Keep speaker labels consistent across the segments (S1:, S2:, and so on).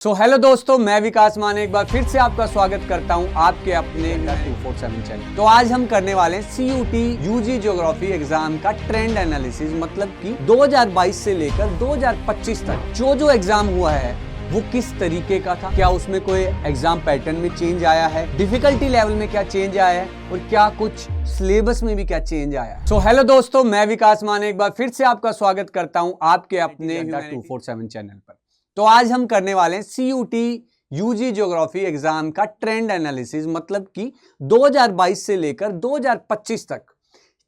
S1: Hello दोस्तों, मैं विकास मान एक बार फिर से आपका स्वागत करता हूं आपके अपने 247 चैनल। तो आज हम करने वाले हैं सीयूटी यूजी ज्योग्राफी एग्जाम का ट्रेंड एनालिसिस, मतलब कि 2022 से लेकर 2025 तक जो एग्जाम हुआ है वो किस तरीके का था, क्या उसमें कोई एग्जाम पैटर्न में चेंज आया है, डिफिकल्टी लेवल में क्या चेंज आया है और क्या कुछ सिलेबस में भी क्या चेंज आया है। हेलो दोस्तों, मैं विकास मान एक बार फिर से आपका स्वागत करता हूं आपके अपने 247 चैनल पर। तो आज हम करने वाले हैं सीयूटी यूजी ज्योग्राफी एग्जाम का ट्रेंड एनालिसिस, मतलब कि 2022 से लेकर 2025 तक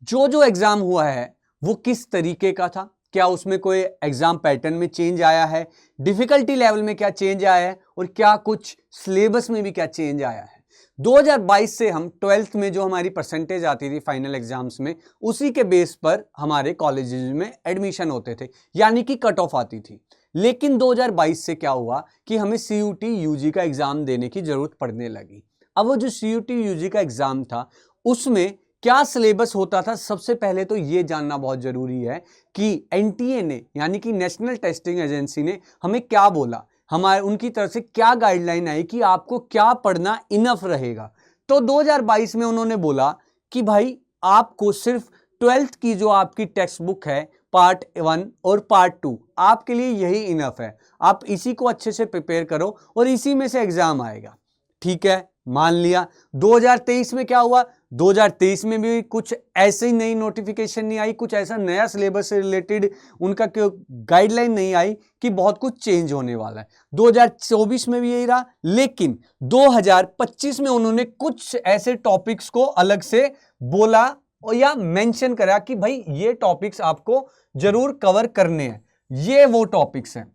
S1: जो एग्जाम हुआ है वो किस तरीके का था, क्या उसमें कोई एग्जाम पैटर्न में चेंज आया है, डिफिकल्टी लेवल में क्या चेंज आया है और क्या कुछ सिलेबस में भी क्या चेंज आया है। 2022 से हम 12th में जो हमारी परसेंटेज आती थी फाइनल एग्जाम्स में, उसी के बेस पर हमारे कॉलेजेस में एडमिशन होते थे, यानी कि कट ऑफ आती थी। लेकिन 2022 से क्या हुआ कि हमें सीयूटी यूजी का एग्जाम देने की जरूरत पड़ने लगी। अब वो जो सीयूटी यूजी का एग्जाम था उसमें क्या सिलेबस होता था, सबसे पहले तो ये जानना बहुत जरूरी है कि एनटीए ने यानी कि नेशनल टेस्टिंग एजेंसी ने हमें क्या बोला, हमारे उनकी तरफ से क्या गाइडलाइन आई कि आपको क्या पढ़ना इनफ रहेगा। तो 2022 में उन्होंने बोला कि भाई आपको सिर्फ 12th की जो आपकी टेक्स्ट बुक है पार्ट 1 और पार्ट 2 आपके लिए यही इनफ है, आप इसी को अच्छे से प्रिपेयर करो और इसी में से एग्जाम आएगा। ठीक है, मान लिया। 2023 में क्या हुआ, 2023 में भी कुछ ऐसे ही नई नोटिफिकेशन नहीं आई, कुछ ऐसा नया सिलेबस से रिलेटेड उनका गाइडलाइन नहीं आई कि बहुत कुछ चेंज होने वाला है। 2024 में भी यही रहा, लेकिन 2025 में उन्होंने कुछ ऐसे टॉपिक्स को अलग से बोला और या मेंशन करा कि भाई ये टॉपिक्स आपको जरूर कवर करने हैं, ये वो टॉपिक्स हैं।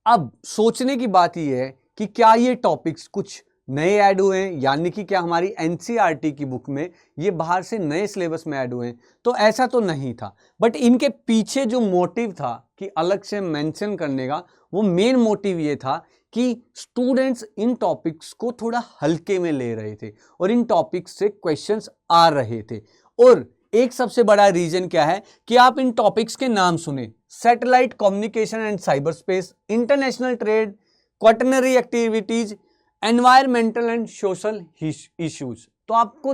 S1: अब सोचने की बात यह है कि क्या ये टॉपिक्स कुछ नए ऐड हुए हैं, यानी कि क्या हमारी एनसीईआरटी की बुक में ये बाहर से नए सिलेबस में ऐड हुए हैं, तो ऐसा तो नहीं था। बट इनके पीछे जो मोटिव था कि अलग से मेंशन करने का, वो मेन मोटिव ये था कि स्टूडेंट्स इन टॉपिक्स को थोड़ा हल्के में ले रहे थे और इन टॉपिक्स से क्वेश्चंस आ रहे थे। और एक सबसे बड़ा रीजन क्या है कि आप इन टॉपिक्स के नाम सुने, satellite communication and cyber space, international trade, quaternary activities, environmental and social issues. तो आपको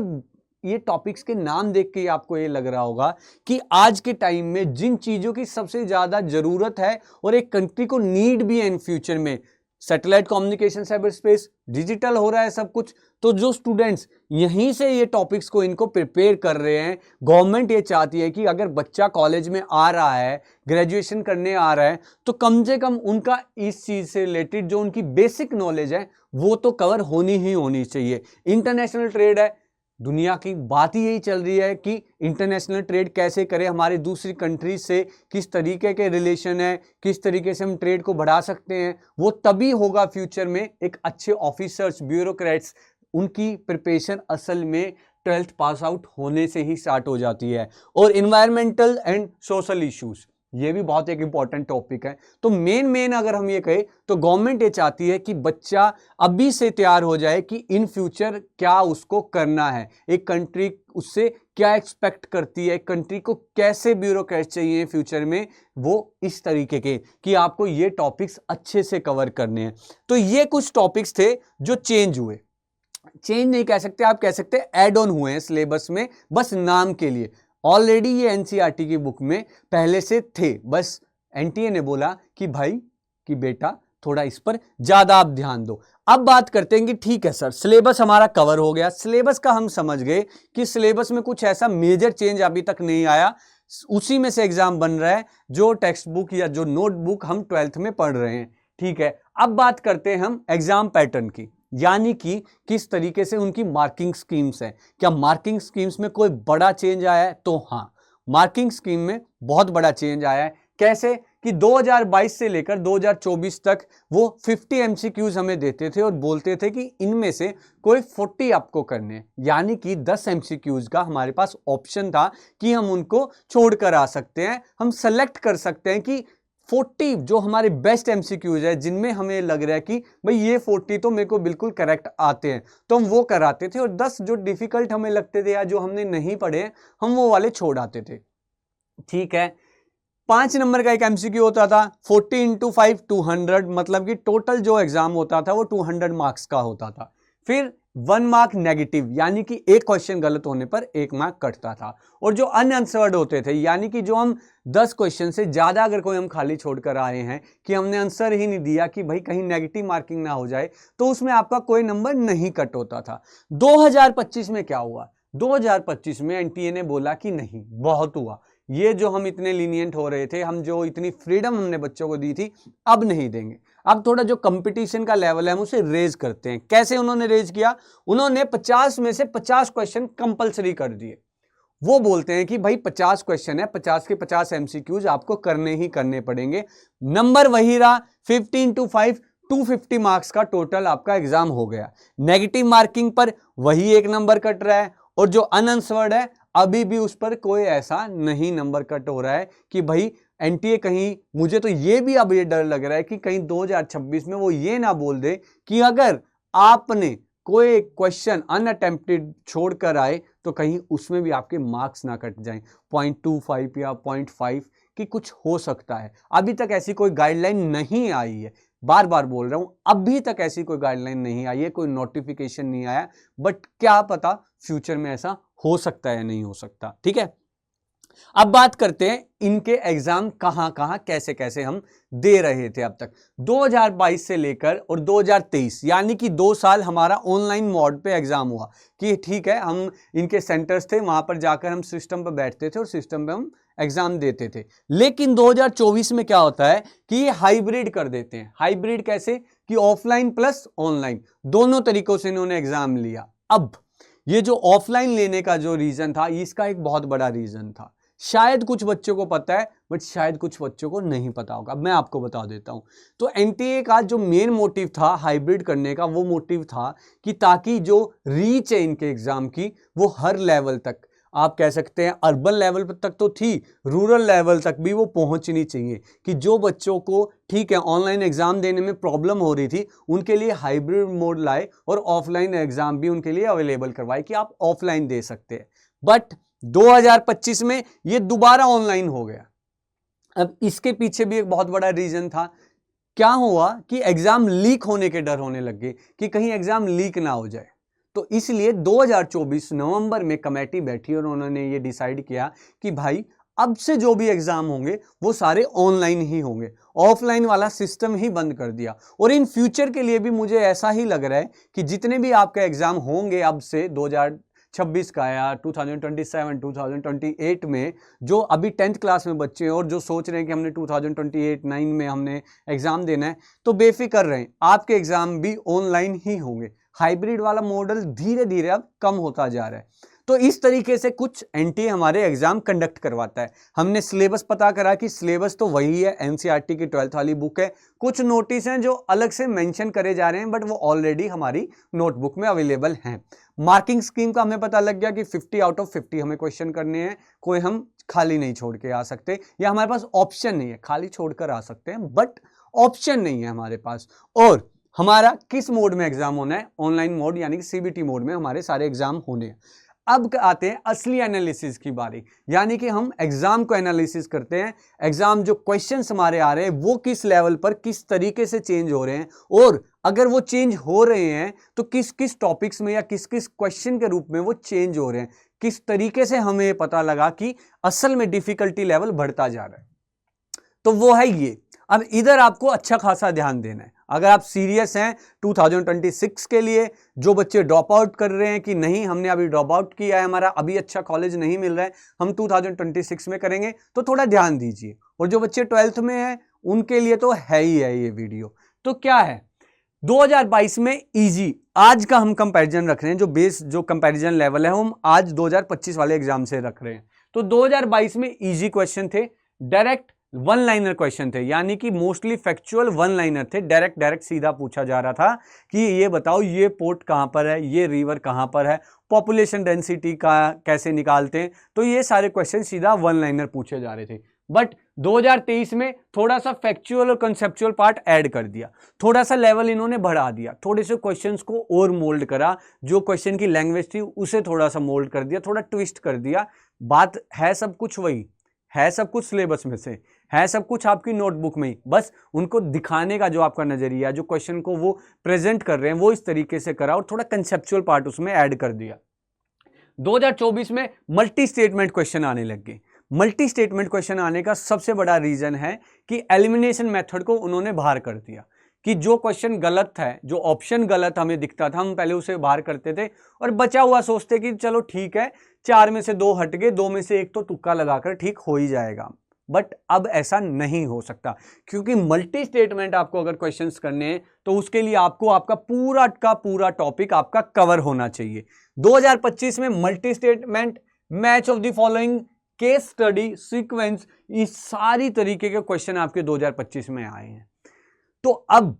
S1: ये टॉपिक्स के नाम देख के आपको ये लग रहा होगा कि आज के टाइम में जिन चीजों की सबसे ज्यादा जरूरत है और एक कंट्री को नीड भी है इन फ्यूचर में, satellite communication, cyber space, digital हो रहा है सब कुछ। तो जो स्टूडेंट्स यहीं से ये टॉपिक्स को इनको प्रिपेयर कर रहे हैं, गवर्नमेंट ये चाहती है कि अगर बच्चा कॉलेज में आ रहा है, ग्रेजुएशन करने आ रहा है, तो कम से कम उनका इस चीज से रिलेटेड जो उनकी बेसिक नॉलेज है वो तो कवर होनी ही होनी चाहिए। इंटरनेशनल ट्रेड है, दुनिया की बात ही यही चल रही है कि इंटरनेशनल ट्रेड कैसे करें, हमारी दूसरी कंट्रीज से किस तरीके के रिलेशन है, किस तरीके से हम ट्रेड को बढ़ा सकते हैं। वो तभी होगा फ्यूचर में एक अच्छे ऑफिसर्स, ब्यूरोक्रेट्स, उनकी प्रिपरेशन असल में 12th पास आउट होने से ही स्टार्ट हो जाती है। और इन्वायरमेंटल एंड सोशल इश्यूज, ये भी बहुत एक इंपॉर्टेंट टॉपिक है। तो मेन अगर हम ये कहें तो गवर्नमेंट ये चाहती है कि बच्चा अभी से तैयार हो जाए कि इन फ्यूचर क्या उसको करना है, एक कंट्री उससे क्या एक्सपेक्ट करती है, कंट्री को कैसे ब्यूरोक्रेट चाहिए फ्यूचर में, वो इस तरीके के कि आपको ये टॉपिक्स अच्छे से कवर करने हैं। तो ये कुछ टॉपिक्स थे जो चेंज हुए, चेंज नहीं कह सकते, आप कह सकते ऐड ऑन हुए हैं सिलेबस में, बस नाम के लिए। ऑलरेडी ये एनसीईआरटी की बुक में पहले से थे, बस एनटीए ने बोला कि भाई कि बेटा थोड़ा इस पर ज्यादा आप ध्यान दो। अब बात करते हैं कि ठीक है सर, सिलेबस हमारा कवर हो गया, सिलेबस का हम समझ गए कि सिलेबस में कुछ ऐसा मेजर चेंज अभी तक नहीं आया, उसी में से एग्जाम बन रहा है जो टेक्स्ट बुक या जो नोटबुक हम 12th में पढ़ रहे हैं। ठीक है, अब बात करते हैं हम एग्जाम पैटर्न की, यानी कि किस तरीके से उनकी मार्किंग स्कीम्स है। क्या मार्किंग स्कीम्स में कोई बड़ा चेंज आया है? तो हाँ, मार्किंग स्कीम में बहुत बड़ा चेंज आया है। कैसे कि 2022 से लेकर 2024 तक वो 50 एमसीक्यूज हमें देते थे और बोलते थे कि इनमें से कोई 40 आपको करने हैं, यानी कि 10 एमसीक्यूज का हमारे पास ऑप्शन था कि हम उनको छोड़कर आ सकते हैं, हम सेलेक्ट कर सकते हैं कि 40 जो हमारे बेस्ट एमसीक्यूज है, जिनमें हमें लग रहा है कि भाई ये 40 तो मेरे को बिल्कुल करेक्ट आते हैं, तो हम वो कराते थे, और 10 जो डिफिकल्ट हमें लगते थे या जो हमने नहीं पढ़े हम वो वाले छोड़ आते थे। ठीक है, 5 नंबर का एक एमसीक्यू होता था, 40 इंटू 5 200, मतलब कि टोटल जो एग्जाम होता था वो 200 मार्क्स का होता था। फिर 1 मार्क नेगेटिव, यानी कि एक क्वेश्चन गलत होने पर 1 मार्क कटता था। और जो अनआंसर्ड होते थे, यानी कि जो हम 10 क्वेश्चन से ज्यादा अगर कोई हम खाली छोड़कर आए हैं कि हमने आंसर ही नहीं दिया कि भाई कहीं नेगेटिव मार्किंग ना हो जाए, तो उसमें आपका कोई नंबर नहीं कट होता था। 2025 में क्या हुआ? 2025 में एनटीए ने बोला कि नहीं, बहुत हुआ, ये जो हम इतने लीनियंट हो रहे थे, हम जो इतनी फ्रीडम हमने बच्चों को दी थी, अब नहीं देंगे। अब थोड़ा जो कंपटीशन का लेवल है हम उसे रेज करते हैं। कैसे उन्होंने रेज किया? उन्होंने 50 में से 50 क्वेश्चन कंपलसरी कर दिए। वो बोलते हैं कि भाई 50 क्वेश्चन है, 50 के 50 एमसीक्यूज आपको करने ही करने पड़ेंगे। नंबर वही रहा, 50 इंटू 5 250 मार्क्स का टोटल आपका एग्जाम हो गया। नेगेटिव मार्किंग पर वही 1 नंबर कट रहा है, और जो अनआंसर्ड है अभी भी उस पर कोई ऐसा नहीं नंबर कट हो रहा है कि भाई एनटीए कहीं, मुझे तो ये भी अब ये डर लग रहा है कि कहीं 2026 में वो ये ना बोल दे कि अगर आपने कोई क्वेश्चन अनअटेम्प्टेड छोड़कर आए तो कहीं उसमें भी आपके मार्क्स ना कट जाएं, 0.25 या 0.5 कि कुछ हो सकता है। अभी तक ऐसी कोई गाइडलाइन नहीं आई है, बार बार बोल रहा हूं, अभी तक ऐसी कोई गाइडलाइन नहीं आई है, कोई नोटिफिकेशन नहीं आया, बट क्या पता फ्यूचर में ऐसा हो सकता है, नहीं हो सकता। ठीक है, अब बात करते हैं इनके एग्जाम कहां कहां कैसे कैसे हम दे रहे थे अब तक। 2022 से लेकर और 2023, यानी कि 2 साल हमारा ऑनलाइन मोड पे एग्जाम हुआ कि ठीक है, हम इनके सेंटर्स थे, वहां पर जाकर हम सिस्टम पर बैठते थे और सिस्टम पे हम एग्जाम देते थे। लेकिन 2024 में क्या होता है कि ये हाइब्रिड कर देते हैं। हाइब्रिड कैसे? कि ऑफलाइन प्लस ऑनलाइन दोनों तरीकों से इन्होंने एग्जाम लिया। अब ये जो ऑफलाइन लेने का जो रीजन था, इसका एक बहुत बड़ा रीजन था। शायद कुछ बच्चों को पता है, बट शायद कुछ बच्चों को नहीं पता होगा। मैं आपको बता देता हूं। तो एनटीए का जो मेन मोटिव था हाइब्रिड करने का, वो मोटिव था कि ताकि जो रीच है इनके एग्जाम की वो हर लेवल तक, आप कह सकते हैं अर्बन लेवल तक तो थी, रूरल लेवल तक भी वो पहुंचनी चाहिए। कि जो बच्चों को ठीक है ऑनलाइन एग्जाम देने में प्रॉब्लम हो रही थी, उनके लिए हाइब्रिड मोड लाए और ऑफलाइन एग्जाम भी उनके लिए अवेलेबल करवाए कि आप ऑफलाइन दे सकते हैं। बट 2025 में ये दोबारा ऑनलाइन हो गया। अब इसके पीछे भी एक बहुत बड़ा रीजन था। क्या हुआ कि एग्जाम लीक होने के डर होने लग गए कि कहीं एग्जाम लीक ना हो जाए। तो इसलिए 2024 नवंबर में कमेटी बैठी और उन्होंने ये डिसाइड किया कि भाई अब से जो भी एग्जाम होंगे वो सारे ऑनलाइन ही होंगे, ऑफलाइन वाला सिस्टम ही बंद कर दिया। और इन फ्यूचर के लिए भी मुझे ऐसा ही लग रहा है कि जितने भी आपके एग्जाम होंगे अब से 2026 का या 2027 2028 में, जो अभी 10th क्लास में बच्चे हैं और जो सोच रहे हैं कि हमने 2028-9 में हमने एग्जाम देना है, तो बेफिक्र रहें, आपके एग्जाम भी ऑनलाइन ही होंगे। हाइब्रिड वाला मॉडल धीरे धीरे अब कम होता जा रहा है। तो इस तरीके से कुछ एनटीए हमारे एग्जाम कंडक्ट करवाता है। हमने सिलेबस पता करा कि सिलेबस तो वही है, एनसीईआरटी की 12th वाली बुक है। कुछ नोटिस हैं जो अलग से मेंशन करे जा रहे हैं, बट वो ऑलरेडी हमारी नोटबुक में अवेलेबल हैं। मार्किंग स्कीम का हमें पता लग गया कि 50 आउट ऑफ 50 हमें क्वेश्चन करने हैं, कोई हम खाली नहीं छोड़ के आ सकते, या हमारे पास ऑप्शन नहीं है, खाली छोड़कर आ सकते हैं बट ऑप्शन नहीं है हमारे पास। और हमारा किस मोड में एग्जाम होना है? ऑनलाइन मोड, यानी कि सीबीटी मोड में हमारे सारे एग्जाम होने हैं। अब आते हैं असली एनालिसिस की बारी, यानी कि हम एग्जाम को एनालिसिस करते हैं। एग्जाम जो क्वेश्चंस हमारे आ रहे हैं वो किस लेवल पर किस तरीके से चेंज हो रहे हैं, और अगर वो चेंज हो रहे हैं तो किस किस टॉपिक्स में या किस किस क्वेश्चन के रूप में वो चेंज हो रहे हैं, किस तरीके से हमें पता लगा कि असल में डिफिकल्टी लेवल बढ़ता जा रहा है। तो वो है ये। अब इधर आपको अच्छा खासा ध्यान देना है। अगर आप सीरियस हैं 2026 के लिए, जो बच्चे ड्रॉप आउट कर रहे हैं कि नहीं हमने अभी ड्रॉप आउट किया है, हमारा अभी अच्छा कॉलेज नहीं मिल रहा है, हम 2026 में करेंगे, तो थोड़ा ध्यान दीजिए। और जो बच्चे 12th में हैं उनके लिए तो है ही है ये वीडियो। तो क्या है 2022 में इजी, आज का हम कंपैरिजन रख रहे हैं, जो बेस जो कंपैरिजन लेवल है हम आज 2025 वाले एग्जाम से रख रहे हैं। तो 2022 में इजी क्वेश्चन थे, डायरेक्ट 1 लाइनर क्वेश्चन थे, यानी कि मोस्टली फैक्चुअल 1 लाइनर थे। डायरेक्ट सीधा पूछा जा रहा था कि ये बताओ ये पोर्ट कहां पर है, ये रिवर कहां पर है, पॉपुलेशन डेंसिटी का कैसे निकालते हैं। तो ये सारे क्वेश्चन सीधा 1 लाइनर पूछे जा रहे थे। बट 2023 में थोड़ा सा फैक्चुअल और कंसेप्चुअल पार्ट ऐड कर दिया, थोड़ा सा लेवल इन्होंने बढ़ा दिया, थोड़े से क्वेश्चंस को और मोल्ड करा, जो क्वेश्चन की लैंग्वेज थी उसे थोड़ा सा मोल्ड कर दिया, थोड़ा ट्विस्ट कर दिया। बात है सब कुछ वही है सब कुछ सिलेबस में से, है सब कुछ आपकी नोटबुक में ही, बस उनको दिखाने का जो आपका नजरिया, जो क्वेश्चन को वो प्रेजेंट कर रहे हैं वो इस तरीके से करा और थोड़ा कंसेप्चुअल पार्ट उसमें ऐड कर दिया। 2024 में मल्टी स्टेटमेंट क्वेश्चन आने लग गए। मल्टी स्टेटमेंट क्वेश्चन आने का सबसे बड़ा रीजन है कि एलिमिनेशन मेथड को उन्होंने बाहर कर दिया, कि जो क्वेश्चन गलत है, जो ऑप्शन गलत हमें दिखता था, हम पहले उसे बाहर करते थे और बचा हुआ सोचते कि चलो ठीक है, 4 में से 2 हट गए, 2 में से 1 तो तुक्का लगाकर ठीक हो ही जाएगा। बट अब ऐसा नहीं हो सकता, क्योंकि मल्टी स्टेटमेंट आपको अगर क्वेश्चंस करने हैं तो उसके लिए आपको आपका पूरा का पूरा टॉपिक आपका कवर होना चाहिए। 2025 में multi statement, match of the following, case study, sequence, ये सारी तरीके के क्वेश्चन आपके 2025 में आए हैं। तो अब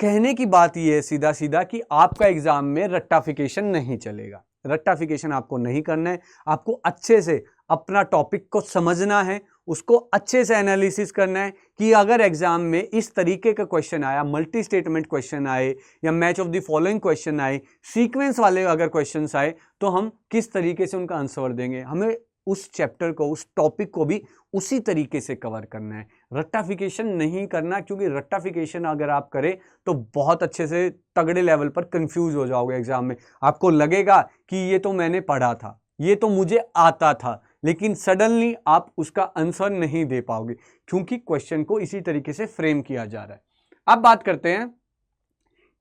S1: कहने की बात यह है सीधा सीधा कि आपका एग्जाम में रट्टाफिकेशन नहीं चलेगा। रट्टाफिकेशन आपको नहीं करना है, आपको अच्छे से अपना टॉपिक को समझना है, उसको अच्छे से एनालिसिस करना है कि अगर एग्जाम में इस तरीके का क्वेश्चन आया, मल्टी स्टेटमेंट क्वेश्चन आए या match of the following question आए, सीक्वेंस वाले अगर क्वेश्चंस आए, तो हम किस तरीके से उनका आंसर देंगे। हमें उस चैप्टर को, उस टॉपिक को भी उसी तरीके से कवर करना है, रट्टाफिकेशन नहीं करना, क्योंकि रट्टाफिकेशन अगर आप करें तो बहुत अच्छे से तगड़े लेवल पर कंफ्यूज हो जाओगे एग्जाम में। आपको लगेगा कि ये तो मैंने पढ़ा था, ये तो मुझे आता था, लेकिन सडनली आप उसका आंसर नहीं दे पाओगे, क्योंकि क्वेश्चन को इसी तरीके से फ्रेम किया जा रहा है। अब बात करते हैं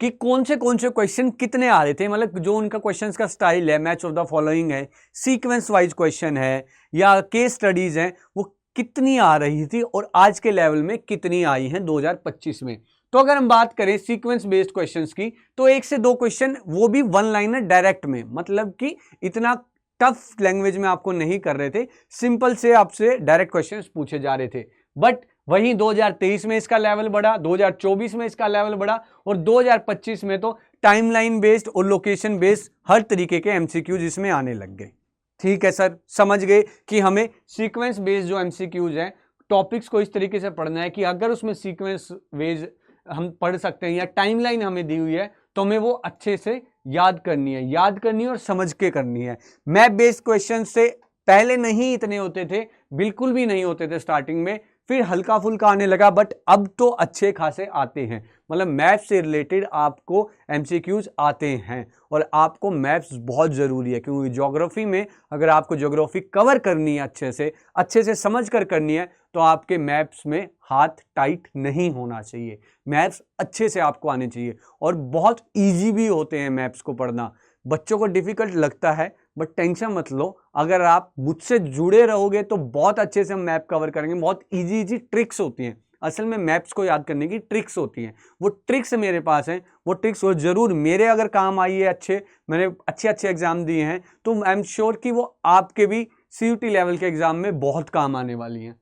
S1: कि कौन से क्वेश्चन कितने आ रहे थे, मतलब जो उनका क्वेश्चंस का स्टाइल है, मैच ऑफ द फॉलोइंग है, सीक्वेंस वाइज क्वेश्चन है या केस स्टडीज हैं, वो कितनी आ रही थी और आज के लेवल में कितनी आई हैं 2025 में। तो अगर हम बात करें सीक्वेंस बेस्ड क्वेश्चंस की, तो 1 से 2 क्वेश्चन, वो भी 1 लाइनर डायरेक्ट में, मतलब कि इतना टफ लैंग्वेज में आपको नहीं कर रहे थे, सिंपल से आपसे डायरेक्ट क्वेश्चंस पूछे जा रहे थे। बट वहीं 2023 में इसका लेवल बढ़ा, 2024 में इसका लेवल बढ़ा और 2025 में तो टाइमलाइन बेस्ड और लोकेशन बेस्ड हर तरीके के एमसीक्यूज इसमें आने लग गए। ठीक है सर, समझ गए कि हमें सीक्वेंस बेस्ड जो एमसीक्यूज हैं, टॉपिक्स को इस तरीके से पढ़ना है कि अगर उसमें सीक्वेंस बेस्ड हम पढ़ सकते हैं या टाइमलाइन हमें दी हुई है तो हमें वो अच्छे से याद करनी है और समझ के करनी है। मैप बेस्ड क्वेश्चन से पहले नहीं इतने होते थे, बिल्कुल भी नहीं होते थे स्टार्टिंग में, फिर हल्का फुल्का आने लगा, बट अब तो अच्छे खासे आते हैं। मतलब मैथ्स से रिलेटेड आपको एमसीक्यूज आते हैं और आपको मैथ्स बहुत ज़रूरी है, क्योंकि ज्योग्राफी में अगर आपको ज्योग्राफी कवर करनी है अच्छे से समझ कर करनी है, तो आपके मैथ्स में हाथ टाइट नहीं होना चाहिए। मैथ्स अच्छे से आपको आने चाहिए और बहुत ईजी भी होते हैं मैथ्स को पढ़ना। बच्चों को डिफिकल्ट लगता है, बट टेंशन मत लो, अगर आप मुझसे जुड़े रहोगे तो बहुत अच्छे से हम मैप कवर करेंगे। बहुत इजी ट्रिक्स होती हैं, असल में मैप्स को याद करने की ट्रिक्स होती हैं, वो ट्रिक्स मेरे पास हैं, वो ट्रिक्स वो जरूर मेरे अगर काम आई है, मैंने अच्छे एग्जाम दिए हैं, तो आई एम श्योर कि वो आपके भी CUT लेवल के एग्जाम में बहुत काम आने वाली हैं।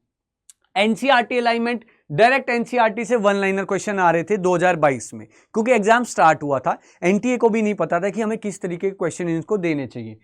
S1: NCERT अलाइनमेंट, डायरेक्ट NCERT से 1 लाइनर क्वेश्चन आ रहे थे 2022 में, क्योंकि एग्जाम स्टार्ट हुआ था। NTA को भी नहीं पता था कि हमें किस तरीके के क्वेश्चन इनको देने चाहिए।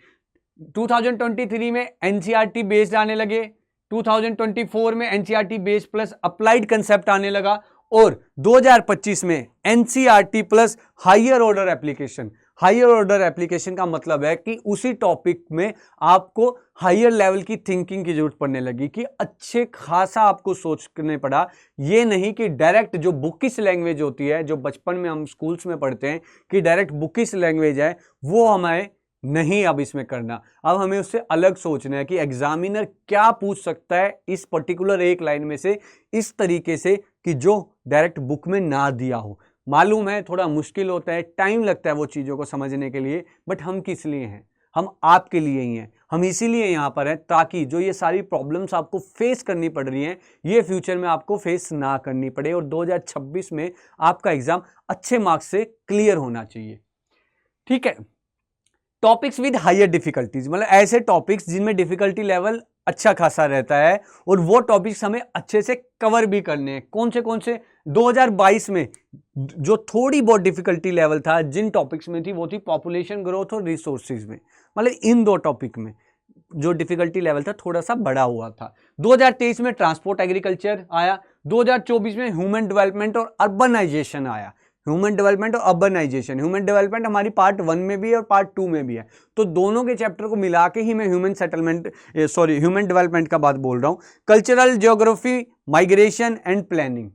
S1: 2023 में NCERT बेस्ड आने लगे, 2024 में NCERT based plus applied concept आने लगा और 2025 में NCERT plus higher order application. Higher order application का मतलब है कि उसी टॉपिक में आपको हायर लेवल की थिंकिंग की जरूरत पड़ने लगी, कि अच्छे खासा आपको सोचने पड़ा। ये नहीं कि डायरेक्ट जो बुकिश लैंग्वेज होती है, जो बचपन में हम स्कूल्स में पढ़ते हैं कि डायरेक्ट बुकिश लैंग्वेज है, वो हमें नहीं अब इसमें करना। अब हमें उससे अलग सोचना है कि एग्जामिनर क्या पूछ सकता है इस पर्टिकुलर एक लाइन में से, इस तरीके से कि जो डायरेक्ट बुक में ना दिया हो। मालूम है थोड़ा मुश्किल होता है, टाइम लगता है वो चीज़ों को समझने के लिए, बट हम किस लिए हैं? हम आपके लिए ही हैं। हम इसीलिए यहाँ पर हैं ताकि जो ये सारी प्रॉब्लम्स आपको फेस करनी पड़ रही हैं, ये फ्यूचर में आपको फेस ना करनी पड़े और 2026 में आपका एग्जाम अच्छे मार्क्स से क्लियर होना चाहिए। ठीक है, टॉपिक्स विद हायर डिफिकल्टीज, मतलब ऐसे टॉपिक्स जिनमें डिफिकल्टी लेवल अच्छा खासा रहता है और वो टॉपिक्स हमें अच्छे से कवर भी करने हैं। कौन से 2022 में जो थोड़ी बहुत डिफिकल्टी लेवल था जिन टॉपिक्स में थी, वो थी पॉपुलेशन ग्रोथ और रिसोर्सेज में, मतलब इन 2 टॉपिक में जो डिफिकल्टी लेवल था थोड़ा सा बढ़ा हुआ था। 2023 में ट्रांसपोर्ट एग्रीकल्चर आया, 2024 में ह्यूमन डेवलपमेंट और अर्बनाइजेशन आया। ह्यूमन डेवलपमेंट और अर्बनाइजेशन। ह्यूमन डेवलपमेंट हमारी पार्ट 1 में भी है और पार्ट 2 में भी है, तो दोनों के चैप्टर को मिला के ही मैं ह्यूमन डेवलपमेंट का बात बोल रहा हूँ। Cultural geography, migration and planning.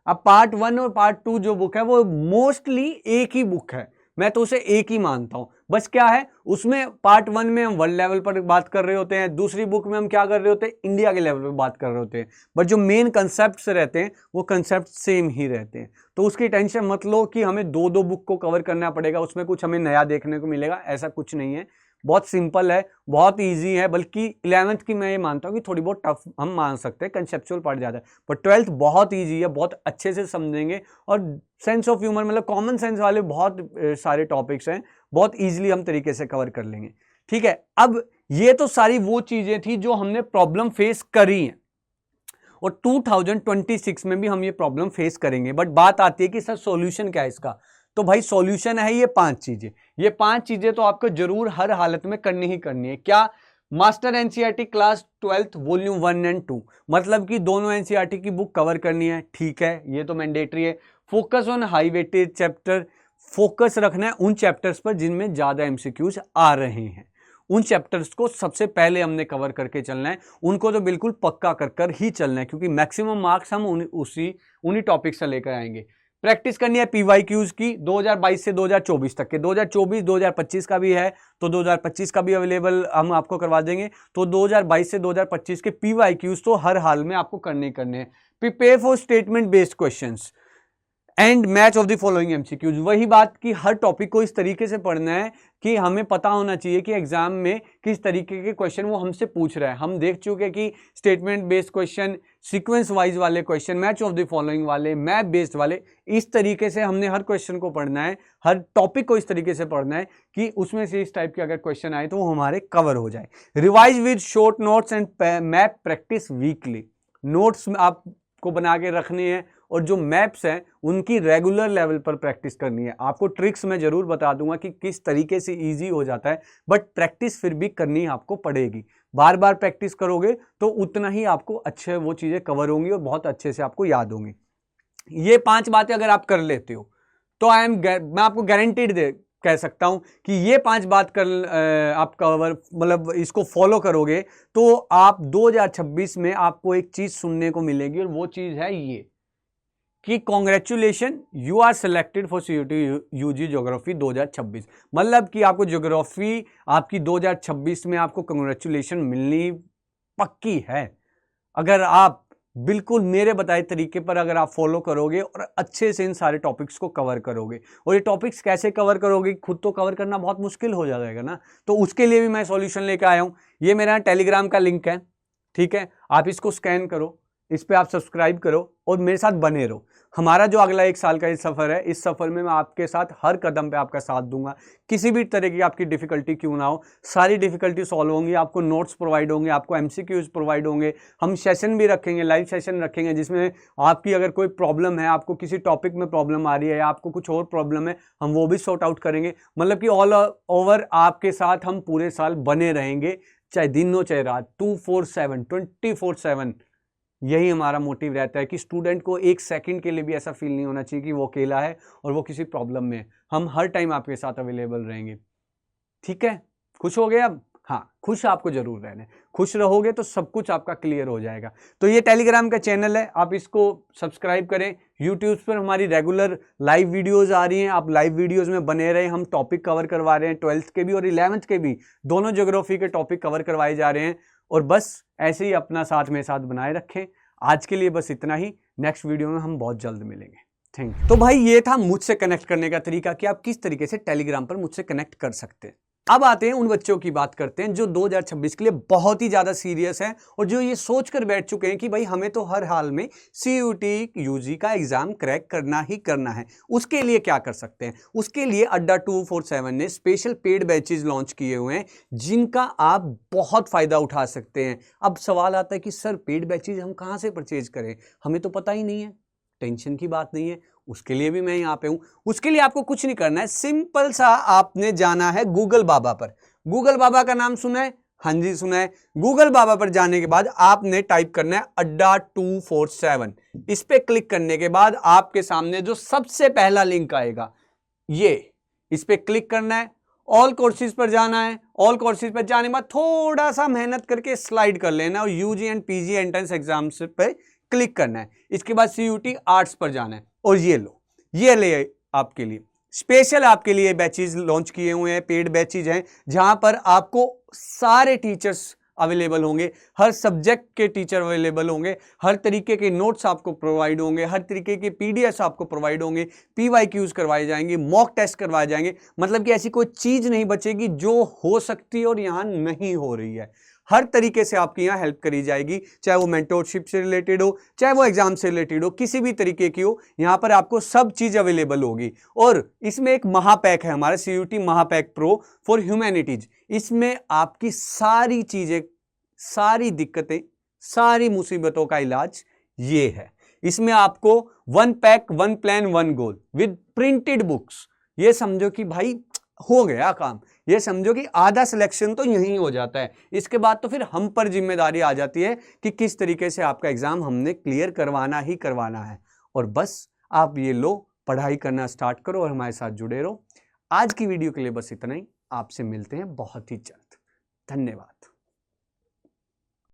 S1: अब पार्ट 1 और पार्ट 2 जो बुक है वो मोस्टली एक ही बुक है, मैं तो उसे एक ही मानता हूं। बस क्या है उसमें, पार्ट 1 में हम वर्ल्ड लेवल पर बात कर रहे होते हैं, दूसरी बुक में हम क्या कर रहे होते हैं, इंडिया के लेवल पर बात कर रहे होते हैं, बट जो मेन कंसेप्ट्स रहते हैं वो कंसेप्ट सेम ही रहते हैं। तो उसकी टेंशन मत लो कि हमें दो दो बुक को कवर करना पड़ेगा, उसमें कुछ हमें नया देखने को मिलेगा, ऐसा कुछ नहीं है। बहुत सिंपल है, बहुत इजी है, बल्कि 11th की मैं ये मानता हूँ कि थोड़ी बहुत टफ हम मान सकते हैं, कंसेप्चुअल पार्ट ज़्यादा है, पर 12th बहुत इजी है, बहुत अच्छे से समझेंगे। और सेंस ऑफ ह्यूमर मतलब कॉमन सेंस वाले बहुत सारे टॉपिक्स हैं, बहुत इजीली हम तरीके से कवर कर लेंगे। ठीक है, अब ये तो सारी वो चीज़ें थी जो हमने प्रॉब्लम फेस करी हैं, और 2026 में भी हम ये प्रॉब्लम फेस करेंगे। बट बात आती है कि सर सॉल्यूशन क्या है इसका, तो भाई सॉल्यूशन है ये 5 चीजें। ये 5 चीजें तो आपको जरूर हर हालत में करनी ही करनी है। क्या? Master NCERT class 12th volume 1 and 2, मतलब कि दोनों एनसीईआरटी की बुक कवर करनी है। ठीक है, ये तो मैंडेटरी है। Focus on high weightage chapter, focus रखना है उन चैप्टर्स पर जिनमें ज्यादा एमसीक्यूज आ रहे हैं, उन चैप्टर्स को सबसे पहले हमने कवर करके चलना है, उनको तो बिल्कुल पक्का कर कर ही चलना है, क्योंकि मैक्सिमम मार्क्स हम उन्हीं टॉपिक से लेकर आएंगे। प्रैक्टिस करनी है पीवाईक्यूज की 2022 से 2024 तक के, 2024-2025 का भी है तो 2025 का भी अवेलेबल हम आपको करवा देंगे। तो 2022 से 2025 के पीवाईक्यूज तो हर हाल में आपको करने ही करने हैं। Prepare for statement based questions and match of the following MCQs. वही बात कि हर टॉपिक को इस तरीके से पढ़ना है कि हमें पता होना चाहिए कि एग्जाम में किस तरीके के क्वेश्चन वो हमसे पूछ रहा है। हम देख चुके कि statement based question, sequence wise वाले question, match of the following वाले, मैप बेस्ड वाले, इस तरीके से हमने हर क्वेश्चन को पढ़ना है, हर टॉपिक को इस तरीके से पढ़ना है कि उसमें से इस टाइप के अगर क्वेश्चन आए तो वो हमारे कवर हो जाए। Revise with short notes and map practice weekly. Notes आपको बना के रखने हैं और जो मैप्स हैं उनकी रेगुलर लेवल पर प्रैक्टिस करनी है। आपको ट्रिक्स मैं जरूर बता दूंगा कि किस तरीके से इजी हो जाता है, बट प्रैक्टिस फिर भी करनी आपको पड़ेगी। बार बार प्रैक्टिस करोगे तो उतना ही आपको अच्छे वो चीज़ें कवर होंगी और बहुत अच्छे से आपको याद होंगी। ये 5 बातें अगर आप कर लेते हो तो मैं आपको गारंटीड कह सकता हूं कि ये 5 बात कर आप कवर मतलब इसको फॉलो करोगे तो आप 2026 में आपको एक चीज सुनने को मिलेगी, और वो चीज है ये कि congratulation you are selected for CUET UG geography 2026। मतलब कि आपको ज्योग्राफी आपकी 2026 में आपको कॉन्ग्रेचुलेशन मिलनी पक्की है, अगर आप बिल्कुल मेरे बताए तरीके पर अगर आप फॉलो करोगे और अच्छे से इन सारे टॉपिक्स को कवर करोगे। और ये टॉपिक्स कैसे कवर करोगे, खुद तो कवर करना बहुत मुश्किल हो जाएगा ना, तो उसके लिए भी मैं सॉल्यूशन लेकर आया हूँ। ये मेरा टेलीग्राम का लिंक है, ठीक है, आप इसको स्कैन करो, इस पे आप सब्सक्राइब करो और मेरे साथ बने रहो। हमारा जो अगला 1 साल का ये सफ़र है, इस सफ़र में मैं आपके साथ हर कदम पे आपका साथ दूंगा। किसी भी तरह की आपकी डिफिकल्टी क्यों ना हो, सारी डिफिकल्टी सॉल्व होंगी। आपको नोट्स प्रोवाइड होंगे, आपको एमसीक्यूज प्रोवाइड होंगे। हम सेशन भी रखेंगे, लाइव सेशन रखेंगे, जिसमें आपकी अगर कोई प्रॉब्लम है, आपको किसी टॉपिक में प्रॉब्लम आ रही है या आपको कुछ और प्रॉब्लम है, हम वो भी सॉर्ट आउट करेंगे। मतलब कि ऑल ओवर आपके साथ हम पूरे साल बने रहेंगे, चाहे दिन हो चाहे रात, 24/7 यही हमारा मोटिव रहता है कि स्टूडेंट को 1 सेकंड के लिए भी ऐसा फील नहीं होना चाहिए कि वो अकेला है और वो किसी प्रॉब्लम में है। हम हर टाइम आपके साथ अवेलेबल रहेंगे। ठीक है, खुश हो गए अब? हाँ, खुश आपको जरूर रहना है। खुश रहोगे तो सब कुछ आपका क्लियर हो जाएगा। तो ये टेलीग्राम का चैनल है, आप इसको सब्सक्राइब करें। यूट्यूब पर हमारी रेगुलर लाइव वीडियोस आ रही हैं, आप लाइव वीडियोस में बने रहे। हम टॉपिक कवर करवा रहे हैं, 12th के भी और 11th के भी, दोनों ज्योग्राफी के टॉपिक कवर करवाए जा रहे हैं। और बस ऐसे ही अपना साथ में साथ बनाए रखें। आज के लिए बस इतना ही, नेक्स्ट वीडियो में हम बहुत जल्द मिलेंगे। Thank you. तो भाई ये था मुझसे कनेक्ट करने का तरीका कि आप किस तरीके से टेलीग्राम पर मुझसे कनेक्ट कर सकते हैं। अब आते हैं उन बच्चों की बात करते हैं जो 2026 के लिए बहुत ही ज्यादा सीरियस हैं और जो ये सोच कर बैठ चुके हैं कि भाई हमें तो हर हाल में सीयूटी यूजी का एग्जाम क्रैक करना ही करना है। उसके लिए क्या कर सकते हैं? उसके लिए अड्डा 247 ने स्पेशल पेड बैचेज लॉन्च किए हुए हैं जिनका आप बहुत फायदा उठा सकते हैं। अब सवाल आता है कि सर पेड बैचेज हम कहाँ से परचेज करें, हमें तो पता ही नहीं है। टेंशन की बात नहीं है, उसके लिए भी मैं यहाँ पे हूँ। उसके लिए आपको कुछ नहीं करना है, सिंपल सा आपने जाना है गूगल बाबा पर। गूगल बाबा का नाम सुना है? हाँ जी सुना है। गूगल बाबा पर जाने के बाद आपने टाइप करना है अड्डा 247। इस पे क्लिक करने के बाद आपके सामने जो सबसे पहला लिंक आएगा ये, इस पे क्लिक करना है। ऑल कोर्सेज पर जाना है। ऑल कोर्सेज पर जाने के बाद थोड़ा सा मेहनत करके स्लाइड कर लेना और UG and PG entrance exams पे क्लिक करना है। इसके बाद सीयूटी आर्ट्स पर जाना है और ये लो, ये ले आपके लिए स्पेशल आपके लिए बैचेज लॉन्च किए हुए हैं, पेड बैचेज हैं, जहां पर आपको सारे टीचर्स अवेलेबल होंगे, हर सब्जेक्ट के टीचर अवेलेबल होंगे, हर तरीके के नोट्स आपको प्रोवाइड होंगे, हर तरीके के पीडीएफ आपको प्रोवाइड होंगे, पीवाईक्यूज करवाए जाएंगे, मॉक टेस्ट करवाए जाएंगे। मतलब कि ऐसी कोई चीज नहीं बचेगी जो हो सकती है और यहां नहीं हो रही है। हर तरीके से आपकी यहाँ हेल्प करी जाएगी, चाहे वो मेंटोरशिप से रिलेटेड हो, चाहे वो एग्जाम से रिलेटेड हो, किसी भी तरीके की हो, यहाँ पर आपको सब चीज अवेलेबल होगी। और इसमें एक महापैक है हमारा सीयूटी महापैक प्रो फॉर ह्यूमैनिटीज। इसमें आपकी सारी चीजें, सारी दिक्कतें, सारी मुसीबतों का इलाज ये है। इसमें आपको 1 pack 1 plan 1 goal with printed books. ये समझो कि भाई हो गया काम, ये समझो कि आधा सिलेक्शन तो यहीं हो जाता है। इसके बाद तो फिर हम पर जिम्मेदारी आ जाती है कि किस तरीके से आपका एग्जाम हमने क्लियर करवाना ही करवाना है। और बस आप ये लो, पढ़ाई करना स्टार्ट करो और हमारे साथ जुड़े रहो। आज की वीडियो के लिए बस इतना ही। आपसे मिलते हैं बहुत ही जल्द। धन्यवाद।